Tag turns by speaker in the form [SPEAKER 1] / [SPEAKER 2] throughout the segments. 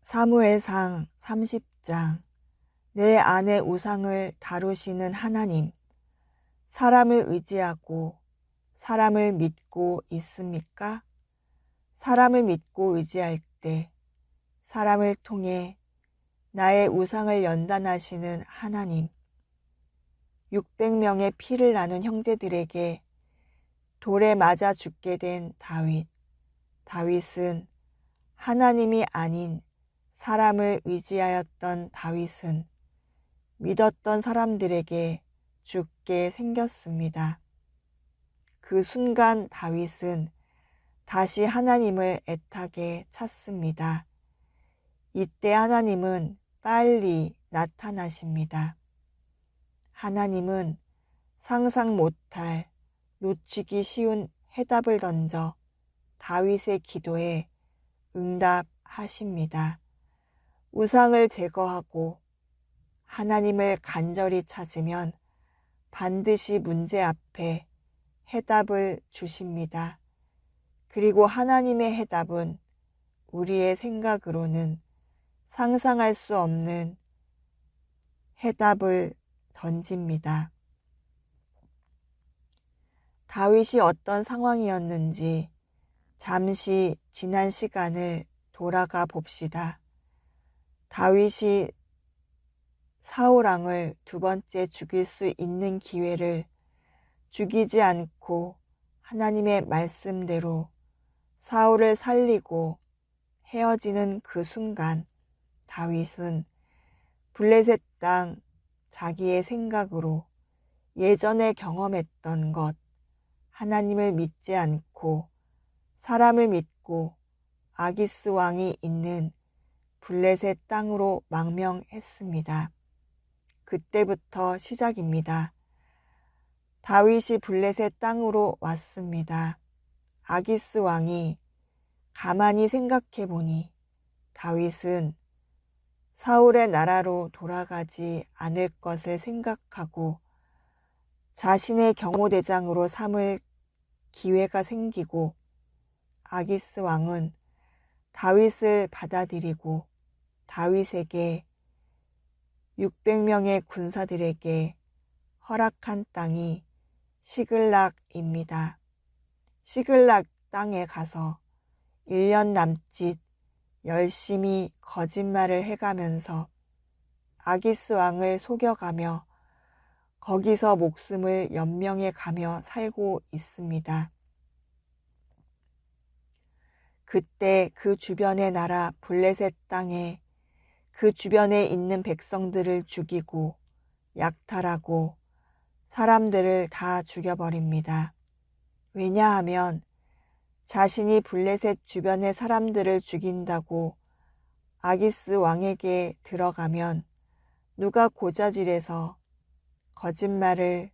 [SPEAKER 1] 사무엘상 30장. 내 안의 우상을 다루시는 하나님, 사람을 의지하고 사람을 믿고 있습니까? 사람을 믿고 의지할 때 사람을 통해 나의 우상을 연단하시는 하나님, 600명의 피를 나눈 형제들에게 돌에 맞아 죽게 된 다윗은 하나님이 아닌 사람을 의지하였던 다윗은 믿었던 사람들에게 죽게 생겼습니다. 그 순간 다윗은 다시 하나님을 애타게 찾습니다. 이때 하나님은 빨리 나타나십니다. 하나님은 상상 못할 놓치기 쉬운 해답을 던져 다윗의 기도에 응답하십니다. 우상을 제거하고 하나님을 간절히 찾으면 반드시 문제 앞에 해답을 주십니다. 그리고 하나님의 해답은 우리의 생각으로는 상상할 수 없는 해답을 던집니다. 다윗이 어떤 상황이었는지 잠시 지난 시간을 돌아가 봅시다. 다윗이 사울왕을 두 번째 죽일 수 있는 기회를 죽이지 않고 하나님의 말씀대로 사울을 살리고 헤어지는 그 순간 다윗은 블레셋 땅 자기의 생각으로 예전에 경험했던 것, 하나님을 믿지 않고 사람을 믿고 아기스 왕이 있는 블레셋 땅으로 망명했습니다. 그때부터 시작입니다. 다윗이 블레셋 땅으로 왔습니다. 아기스 왕이 가만히 생각해 보니 다윗은 사울의 나라로 돌아가지 않을 것을 생각하고 자신의 경호대장으로 삼을 기회가 생기고 아기스 왕은 다윗을 받아들이고 다윗에게 600명의 군사들에게 허락한 땅이 시글락입니다. 시글락 땅에 가서 1년 남짓 열심히 거짓말을 해가면서 아기스 왕을 속여가며 거기서 목숨을 연명해 가며 살고 있습니다. 그때 그 주변의 나라 블레셋 땅에 그 주변에 있는 백성들을 죽이고 약탈하고 사람들을 다 죽여버립니다. 왜냐하면 자신이 블레셋 주변의 사람들을 죽인다고 아기스 왕에게 들어가면 누가 고자질해서 거짓말을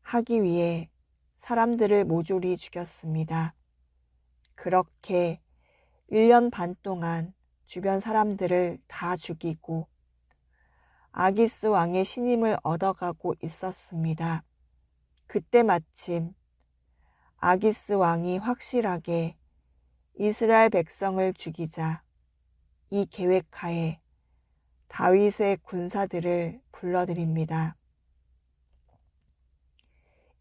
[SPEAKER 1] 하기 위해 사람들을 모조리 죽였습니다. 그렇게 1년 반 동안 주변 사람들을 다 죽이고 아기스 왕의 신임을 얻어가고 있었습니다. 그때 마침 아기스 왕이 확실하게 이스라엘 백성을 죽이자 이 계획하에 다윗의 군사들을 불러들입니다.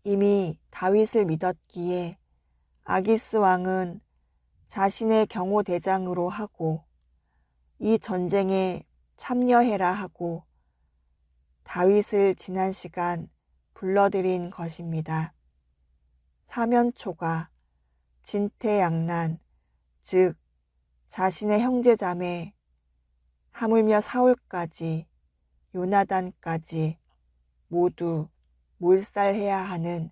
[SPEAKER 1] 이미 다윗을 믿었기에 아기스 왕은 자신의 경호대장으로 하고 이 전쟁에 참여해라 하고 다윗을 지난 시간 불러들인 것입니다. 사면초가, 진퇴양난, 즉 자신의 형제자매 하물며 사울까지 요나단까지 모두 몰살해야 하는,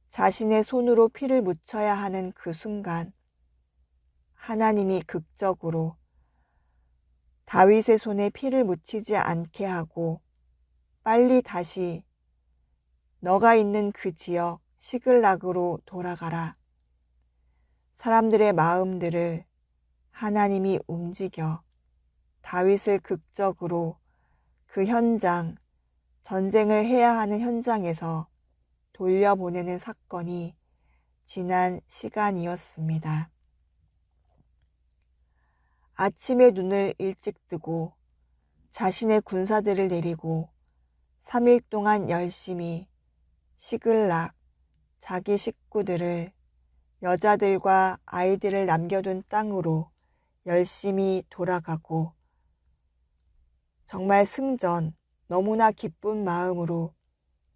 [SPEAKER 1] 자신의 손으로 피를 묻혀야 하는 그 순간 하나님이 극적으로 다윗의 손에 피를 묻히지 않게 하고 빨리 다시 너가 있는 그 지역 시글락으로 돌아가라. 사람들의 마음들을 하나님이 움직여 다윗을 극적으로 그 현장, 전쟁을 해야 하는 현장에서 돌려보내는 사건이 지난 시간이었습니다. 아침에 눈을 일찍 뜨고 자신의 군사들을 내리고 3일 동안 열심히 시글락 자기 식구들을 여자들과 아이들을 남겨둔 땅으로 열심히 돌아가고 정말 승전 너무나 기쁜 마음으로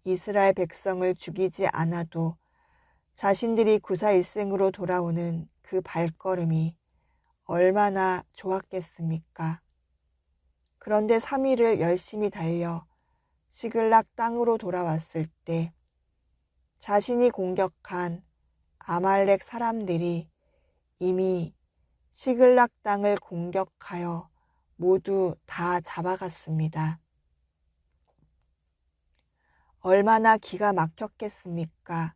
[SPEAKER 1] 이스라엘 백성을 죽이지 않아도 자신들이 구사일생으로 돌아오는 그 발걸음이 얼마나 좋았겠습니까? 그런데 3일을 열심히 달려 시글락 땅으로 돌아왔을 때 자신이 공격한 아말렉 사람들이 이미 시글락 땅을 공격하여 모두 다 잡아갔습니다. 얼마나 기가 막혔겠습니까?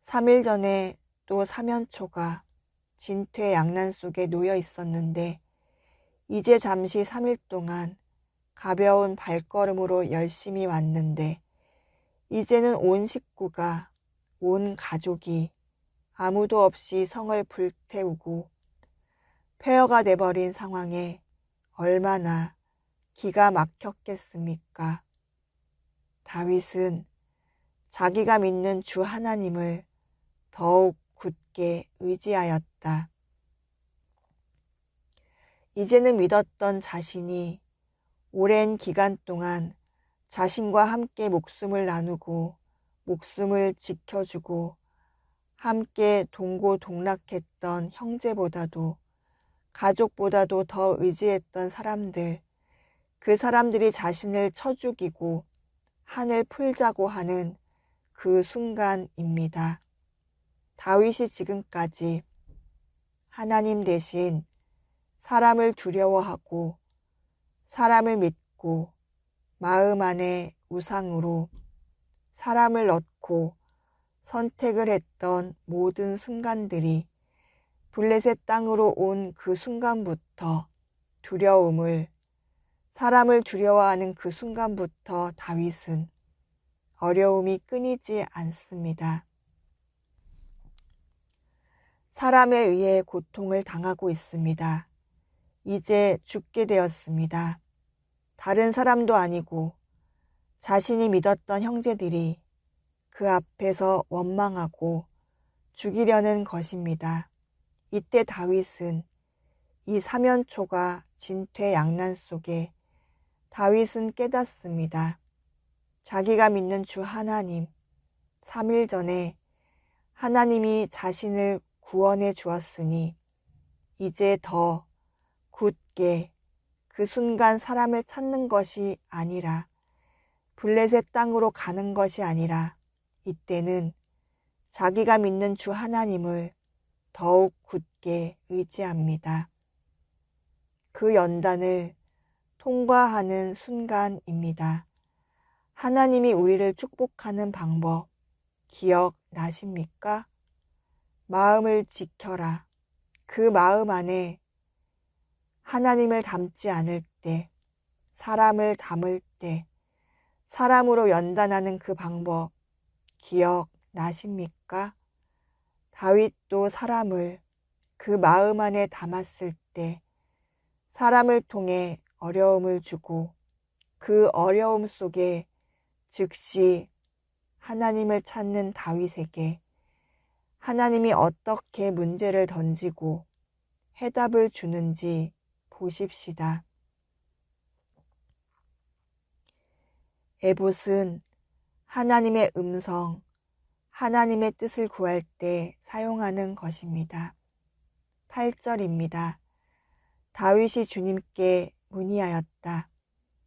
[SPEAKER 1] 3일 전에 또 사면초가 진퇴양난 속에 놓여 있었는데 이제 잠시 3일 동안 가벼운 발걸음으로 열심히 왔는데 이제는 온 식구가, 온 가족이 아무도 없이 성을 불태우고 폐허가 돼버린 상황에 얼마나 기가 막혔겠습니까? 다윗은 자기가 믿는 주 하나님을 더욱 굳게 의지하였다. 이제는 믿었던 자신이 오랜 기간 동안 자신과 함께 목숨을 나누고 목숨을 지켜주고 함께 동고동락했던 형제보다도 가족보다도 더 의지했던 사람들, 그 사람들이 자신을 쳐 죽이고 한을 풀자고 하는 그 순간입니다. 다윗이 지금까지 하나님 대신 사람을 두려워하고 사람을 믿고 마음 안에 우상으로 사람을 얻고 선택을 했던 모든 순간들이 블레셋 땅으로 온 그 순간부터 두려움을 사람을 두려워하는 그 순간부터 다윗은 어려움이 끊이지 않습니다. 사람에 의해 고통을 당하고 있습니다. 이제 죽게 되었습니다. 다른 사람도 아니고 자신이 믿었던 형제들이 그 앞에서 원망하고 죽이려는 것입니다. 이때 다윗은 이 사면초가 진퇴양난 속에 다윗은 깨닫습니다. 자기가 믿는 주 하나님, 3일 전에 하나님이 자신을 구원해 주었으니 이제 더 굳게 그 순간 사람을 찾는 것이 아니라 블레셋 땅으로 가는 것이 아니라 이때는 자기가 믿는 주 하나님을 더욱 굳게 의지합니다. 그 연단을 통과하는 순간입니다. 하나님이 우리를 축복하는 방법 기억나십니까? 마음을 지켜라. 그 마음 안에 하나님을 담지 않을 때, 사람을 담을 때, 사람으로 연단하는 그 방법 기억나십니까? 다윗도 사람을 그 마음 안에 담았을 때 사람을 통해 어려움을 주고 그 어려움 속에 즉시 하나님을 찾는 다윗에게 하나님이 어떻게 문제를 던지고 해답을 주는지 보십시다. 에봇은 하나님의 음성, 하나님의 뜻을 구할 때 사용하는 것입니다. 8절입니다. 다윗이 주님께 문의하였다.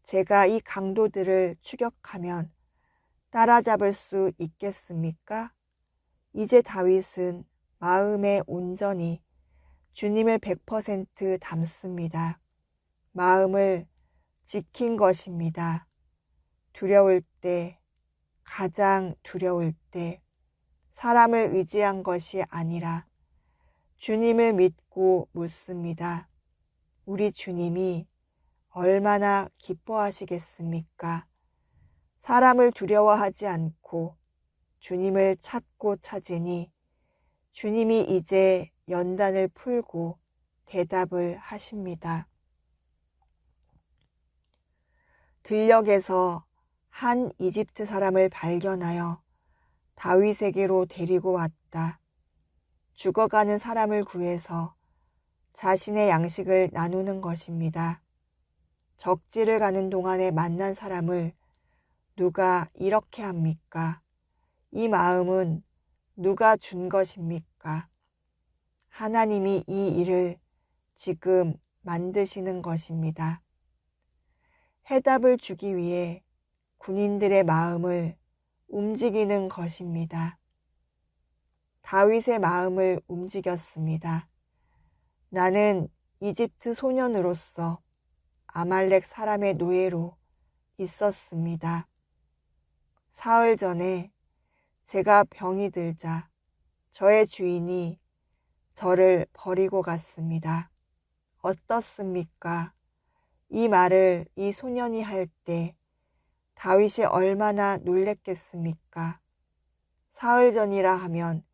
[SPEAKER 1] 제가 이 강도들을 추격하면 따라잡을 수 있겠습니까? 이제 다윗은 마음에 온전히 주님을 100% 담습니다. 마음을 지킨 것입니다. 두려울 때, 가장 두려울 때 사람을 의지한 것이 아니라 주님을 믿고 묻습니다. 우리 주님이 얼마나 기뻐하시겠습니까? 사람을 두려워하지 않고 주님을 찾고 찾으니 주님이 이제 연단을 풀고 대답을 하십니다. 들녘에서 한 이집트 사람을 발견하여 다윗에게로 데리고 왔다. 죽어가는 사람을 구해서 자신의 양식을 나누는 것입니다. 적지를 가는 동안에 만난 사람을 누가 이렇게 합니까? 이 마음은 누가 준 것입니까? 하나님이 이 일을 지금 만드시는 것입니다. 해답을 주기 위해 군인들의 마음을 움직이는 것입니다. 다윗의 마음을 움직였습니다. 나는 이집트 소년으로서 아말렉 사람의 노예로 있었습니다. 사흘 전에 제가 병이 들자 저의 주인이 저를 버리고 갔습니다. 어떻습니까? 이 말을 이 소년이 할 때 다윗이 얼마나 놀랬겠습니까? 사흘 전이라 하면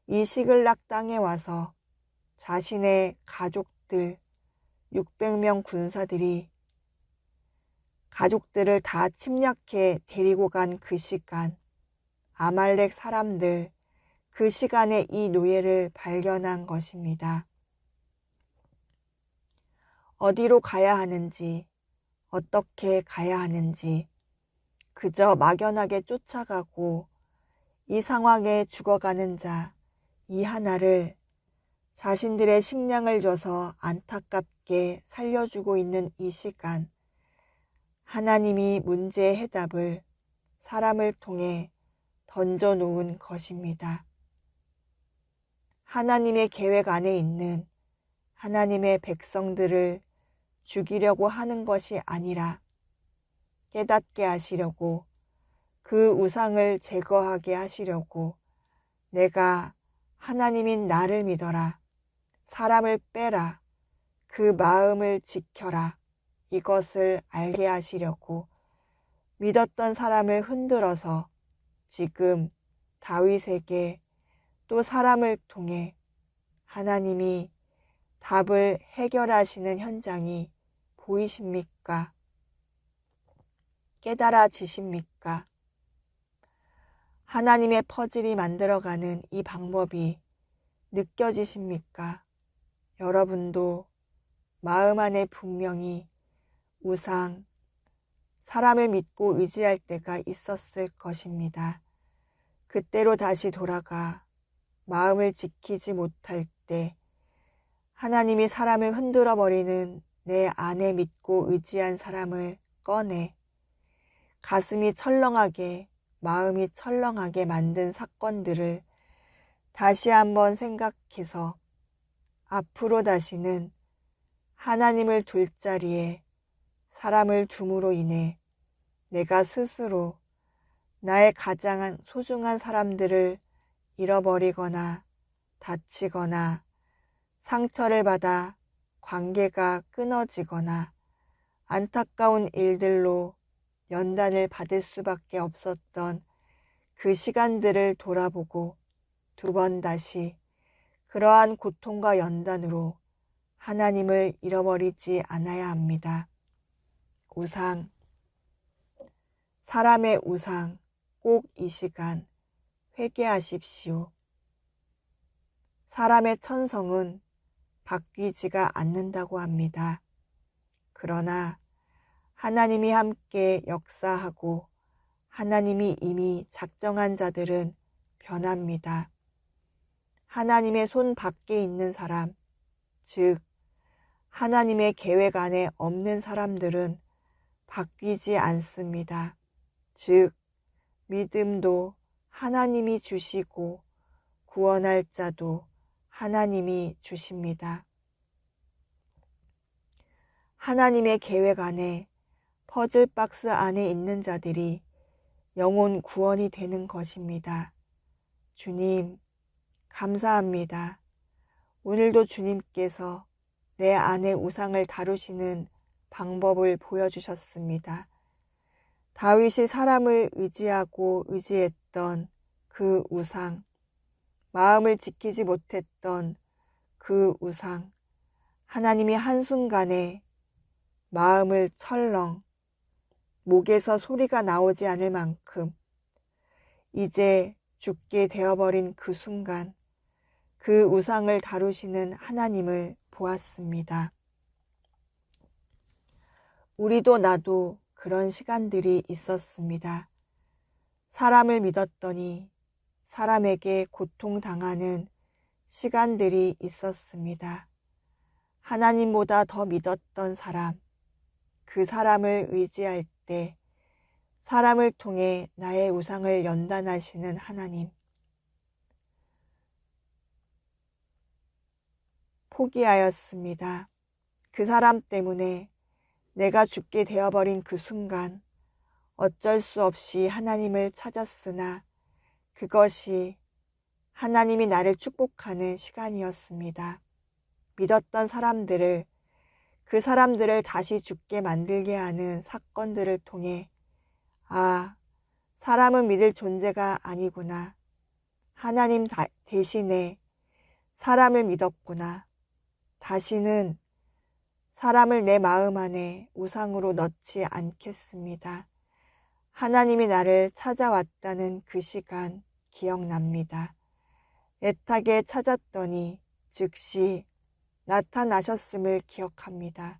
[SPEAKER 1] 이 시글락 땅에 와서 자신의 가족들 600명 군사들이 가족들을 다 침략해 데리고 간 그 시간, 아말렉 사람들 그 시간에 이 노예를 발견한 것입니다. 어디로 가야 하는지, 어떻게 가야 하는지 그저 막연하게 쫓아가고 이 상황에 죽어가는 자 이 하나를 자신들의 식량을 줘서 안타깝게 살려주고 있는 이 시간, 하나님이 문제의 해답을 사람을 통해 던져놓은 것입니다. 하나님의 계획 안에 있는 하나님의 백성들을 죽이려고 하는 것이 아니라 깨닫게 하시려고 그 우상을 제거하게 하시려고 내가 하나님인 나를 믿어라, 사람을 빼라, 그 마음을 지켜라, 이것을 알게 하시려고 믿었던 사람을 흔들어서 지금 다윗에게 또 사람을 통해 하나님이 답을 해결하시는 현장이 보이십니까? 깨달아지십니까? 하나님의 퍼즐이 만들어가는 이 방법이 느껴지십니까? 여러분도 마음 안에 분명히 우상, 사람을 믿고 의지할 때가 있었을 것입니다. 그때로 다시 돌아가 마음을 지키지 못할 때 하나님이 사람을 흔들어 버리는 내 안에 믿고 의지한 사람을 꺼내 가슴이 철렁하게, 마음이 철렁하게 만든 사건들을 다시 한번 생각해서 앞으로 다시는 하나님을 둘 자리에 사람을 둠으로 인해 내가 스스로 나의 가장 소중한 사람들을 잃어버리거나 다치거나 상처를 받아 관계가 끊어지거나 안타까운 일들로 연단을 받을 수밖에 없었던 그 시간들을 돌아보고 두 번 다시 그러한 고통과 연단으로 하나님을 잃어버리지 않아야 합니다. 우상, 사람의 우상 꼭 이 시간 회개하십시오. 사람의 천성은 바뀌지가 않는다고 합니다. 그러나 하나님이 함께 역사하고 하나님이 이미 작정한 자들은 변합니다. 하나님의 손 밖에 있는 사람, 즉 하나님의 계획 안에 없는 사람들은 바뀌지 않습니다. 즉 믿음도 하나님이 주시고 구원할 자도 하나님이 주십니다. 하나님의 계획 안에 퍼즐 박스 안에 있는 자들이 영혼 구원이 되는 것입니다. 주님, 감사합니다. 오늘도 주님께서 내 안의 우상을 다루시는 방법을 보여주셨습니다. 다윗이 사람을 의지하고 의지했던 그 우상, 마음을 지키지 못했던 그 우상, 하나님이 한순간에 마음을 철렁, 목에서 소리가 나오지 않을 만큼 이제 죽게 되어버린 그 순간 그 우상을 다루시는 하나님을 보았습니다. 우리도 나도 그런 시간들이 있었습니다. 사람을 믿었더니 사람에게 고통당하는 시간들이 있었습니다. 하나님보다 더 믿었던 사람, 그 사람을 의지할 때 사람을 통해 나의 우상을 연단하시는 하나님. 포기하였습니다. 그 사람 때문에 내가 죽게 되어버린 그 순간 어쩔 수 없이 하나님을 찾았으나 그것이 하나님이 나를 축복하는 시간이었습니다. 믿었던 사람들을, 그 사람들을 다시 죽게 만들게 하는 사건들을 통해 아, 사람은 믿을 존재가 아니구나. 하나님 대신에 사람을 믿었구나. 다시는 사람을 내 마음 안에 우상으로 넣지 않겠습니다. 하나님이 나를 찾아왔다는 그 시간 기억납니다. 애타게 찾았더니 즉시 나타나셨음을 기억합니다.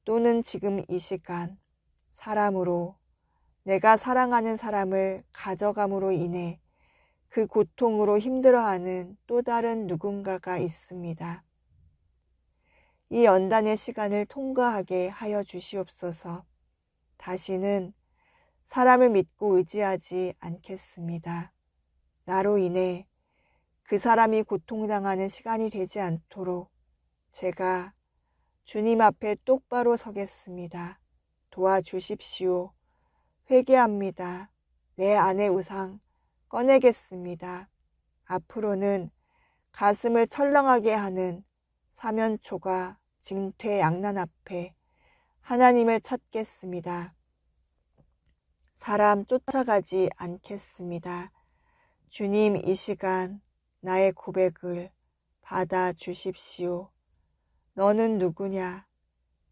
[SPEAKER 1] 또는 지금 이 시간 사람으로 내가 사랑하는 사람을 가져감으로 인해 그 고통으로 힘들어하는 또 다른 누군가가 있습니다. 이 연단의 시간을 통과하게 하여 주시옵소서. 다시는 사람을 믿고 의지하지 않겠습니다. 나로 인해 그 사람이 고통당하는 시간이 되지 않도록 제가 주님 앞에 똑바로 서겠습니다. 도와주십시오. 회개합니다. 내 안의 우상 꺼내겠습니다. 앞으로는 가슴을 철렁하게 하는 사면초가 징퇴양난 앞에 하나님을 찾겠습니다. 사람 쫓아가지 않겠습니다. 주님, 이 시간 나의 고백을 받아주십시오. 너는 누구냐?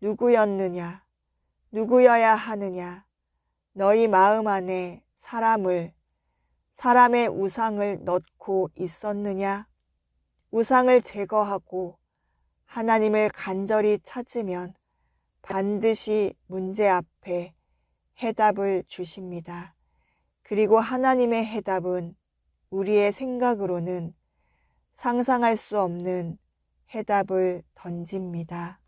[SPEAKER 1] 누구였느냐? 누구여야 하느냐? 너희 마음 안에 사람의 우상을 넣고 있었느냐? 우상을 제거하고 하나님을 간절히 찾으면 반드시 문제 앞에 해답을 주십니다. 그리고 하나님의 해답은 우리의 생각으로는 상상할 수 없는 해답을 던집니다.